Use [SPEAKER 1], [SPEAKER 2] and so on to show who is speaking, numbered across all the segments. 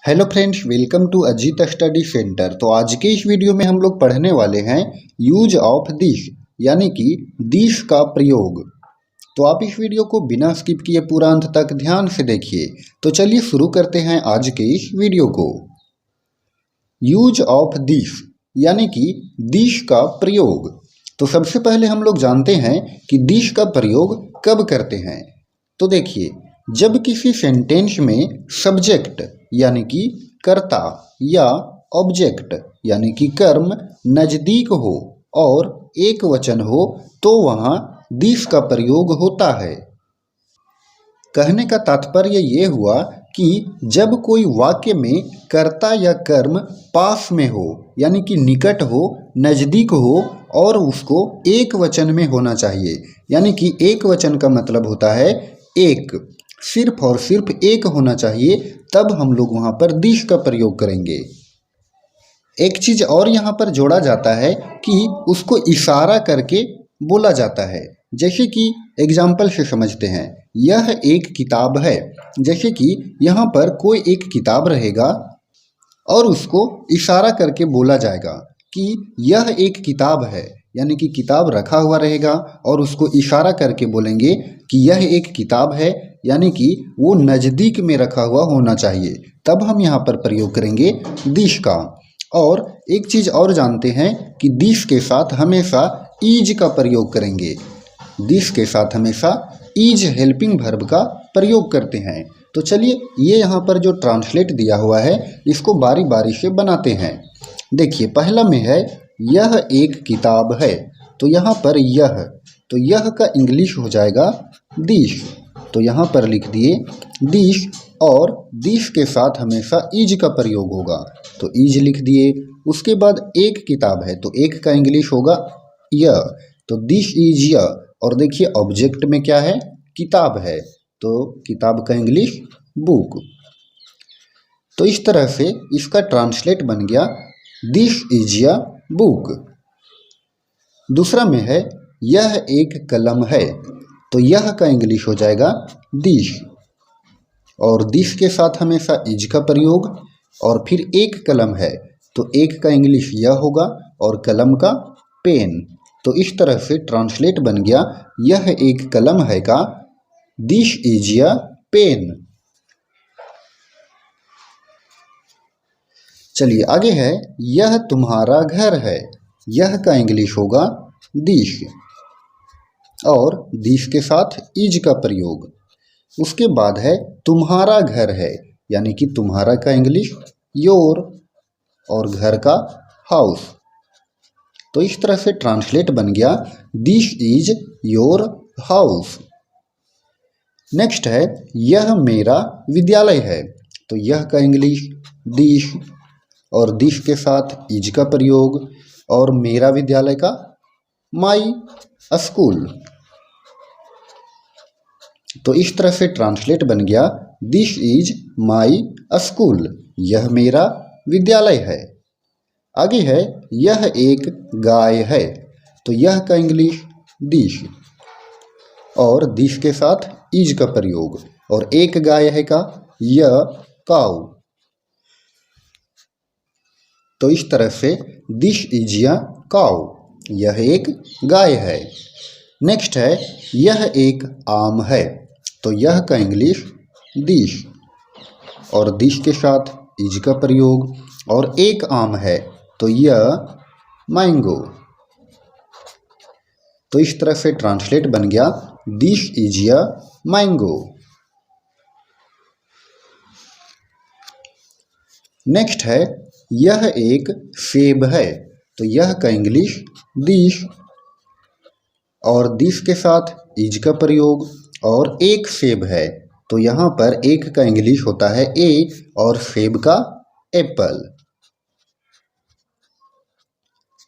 [SPEAKER 1] Hello friends, welcome to Ajit study centre. तो आज के इस वीडियो में हम लोग पढ़ने वाले हैं यूज ऑफ दिस, यानी कि दिस का प्रयोग। तो आप इस वीडियो को बिना स्किप किए पूरा अंत तक ध्यान से देखिए। तो चलिए शुरू करते हैं आज के इस वीडियो को। यूज ऑफ दिस यानी कि दिस का प्रयोग। तो सबसे पहले हम लोग जानते हैं कि दिस का प्रयोग कब करते हैं। तो देखिए, जब किसी सेंटेंस में सब्जेक्ट यानी कि कर्ता या ऑब्जेक्ट यानी कि कर्म नज़दीक हो और एक वचन हो तो वहाँ दिस का प्रयोग होता है। कहने का तात्पर्य ये हुआ कि जब कोई वाक्य में कर्ता या कर्म पास में हो यानी कि निकट हो, नज़दीक हो और उसको एक वचन में होना चाहिए। यानी कि एक वचन का मतलब होता है एक, सिर्फ और सिर्फ एक होना चाहिए, तब हम लोग वहाँ पर दिस का प्रयोग करेंगे। एक चीज़ और यहाँ पर जोड़ा जाता है कि उसको इशारा करके बोला जाता है। जैसे कि एग्जाम्पल से समझते हैं, यह एक किताब है। जैसे कि यहाँ पर कोई एक किताब रहेगा और उसको इशारा करके बोला जाएगा कि यह एक किताब है, यानी कि किताब रखा हुआ रहेगा और उसको इशारा करके बोलेंगे कि यह एक किताब है, यानी कि वो नज़दीक में रखा हुआ होना चाहिए। तब हम यहाँ पर प्रयोग करेंगे दिस का। और एक चीज़ और जानते हैं कि दिस के साथ हमेशा इज का प्रयोग करेंगे। दिस के साथ हमेशा इज हेल्पिंग वर्ब का प्रयोग करते हैं। तो चलिए, ये यहाँ पर जो ट्रांसलेट दिया हुआ है इसको बारी बारी से बनाते हैं। देखिए, पहला में है यह एक किताब है। तो यहाँ पर यह, तो यह का इंग्लिश हो जाएगा दिस। तो यहाँ पर लिख दिए दिस और दिस के साथ हमेशा इज का प्रयोग होगा, तो इज लिख दिए। उसके बाद एक किताब है तो एक का इंग्लिश होगा य, तो दिस इज य। और देखिए ऑब्जेक्ट में क्या है, किताब है, तो किताब का इंग्लिश बुक। तो इस तरह से इसका ट्रांसलेट बन गया दिस इज य बुक। दूसरा में है यह एक कलम है। तो यह का इंग्लिश हो जाएगा दिस और दिस के साथ हमेशा इज का प्रयोग। और फिर एक कलम है तो एक का इंग्लिश यह होगा और कलम का पेन। तो इस तरह से ट्रांसलेट बन गया यह एक कलम है का दिस इज य पेन। चलिए आगे है यह तुम्हारा घर है। यह का इंग्लिश होगा दिस और दिस के साथ इज का प्रयोग। उसके बाद है तुम्हारा घर है, यानी कि तुम्हारा का इंग्लिश योर और घर का हाउस। तो इस तरह से ट्रांसलेट बन गया this is your house. Next है यह मेरा विद्यालय है। तो यह का इंग्लिश दिस और दिस के साथ इज का प्रयोग और मेरा विद्यालय का माई स्कूल। तो इस तरह से ट्रांसलेट बन गया दिस इज माई स्कूल, यह मेरा विद्यालय है। आगे है यह एक गाय है। तो यह का इंग्लिश दिस और दिस के साथ इज का प्रयोग और एक गाय है का य काउ। तो इस तरह से दिस इज य काउ, यह एक गाय है। नेक्स्ट है यह एक आम है। तो यह का इंग्लिश दिस और दिस के साथ इज का प्रयोग और एक आम है तो यह मैंगो। तो इस तरह से ट्रांसलेट बन गया दिस इज य मैंगो। नेक्स्ट है यह एक सेब है। तो यह का इंग्लिश दिस और दिस के साथ इज का प्रयोग और एक सेब है तो यहाँ पर एक का इंग्लिश होता है ए और सेब का एप्पल।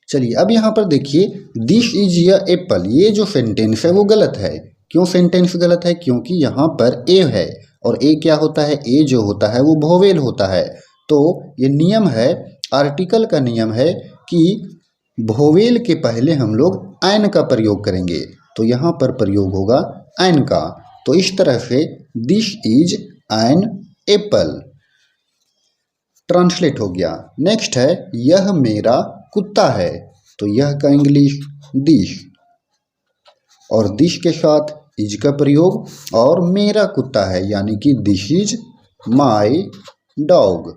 [SPEAKER 1] चलिए अब यहाँ पर देखिए दिस इज य एप्पल, ये जो सेंटेंस है वो गलत है। क्यों सेंटेंस गलत है? क्योंकि यहाँ पर ए है और ए क्या होता है, ए जो होता है वो वोवेल होता है। तो ये नियम है, आर्टिकल का नियम है कि वोवेल के पहले हम लोग एन का प्रयोग करेंगे। तो यहाँ पर प्रयोग होगा एन का। तो इस तरह से this is an apple. Translate हो गया। नेक्स्ट है यह मेरा कुत्ता है, तो यह का इंग्लिश दिस, और दिस के साथ इज का प्रयोग, और मेरा कुत्ता है यानी कि this is my dog,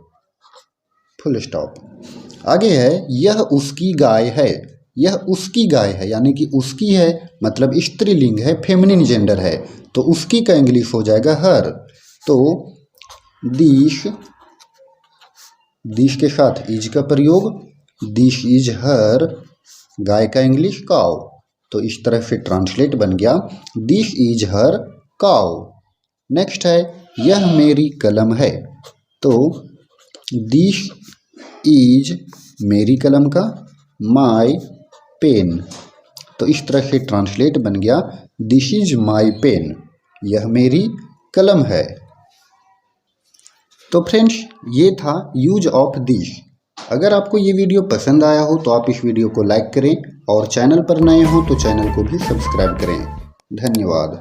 [SPEAKER 1] full stop. आगे है यह उसकी गाय है, यह उसकी गाय है यानी कि उसकी है मतलब स्त्रीलिंग है, फेमिनिन जेंडर है, तो उसकी का इंग्लिश हो जाएगा हर, तो दिस के साथ इज का प्रयोग, दिस इज हर, गाय का इंग्लिश काउ, तो इस तरह से ट्रांसलेट बन गया this is her cow. Next है यह मेरी कलम है, तो दिस इज मेरी कलम का माई पेन, तो इस तरह से ट्रांसलेट बन गया दिस इज माई पेन, यह मेरी कलम है। तो फ्रेंड्स ये था यूज ऑफ दिस। अगर आपको ये वीडियो पसंद आया हो तो आप इस वीडियो को लाइक करें और चैनल पर नए हो तो चैनल को भी सब्सक्राइब करें। धन्यवाद।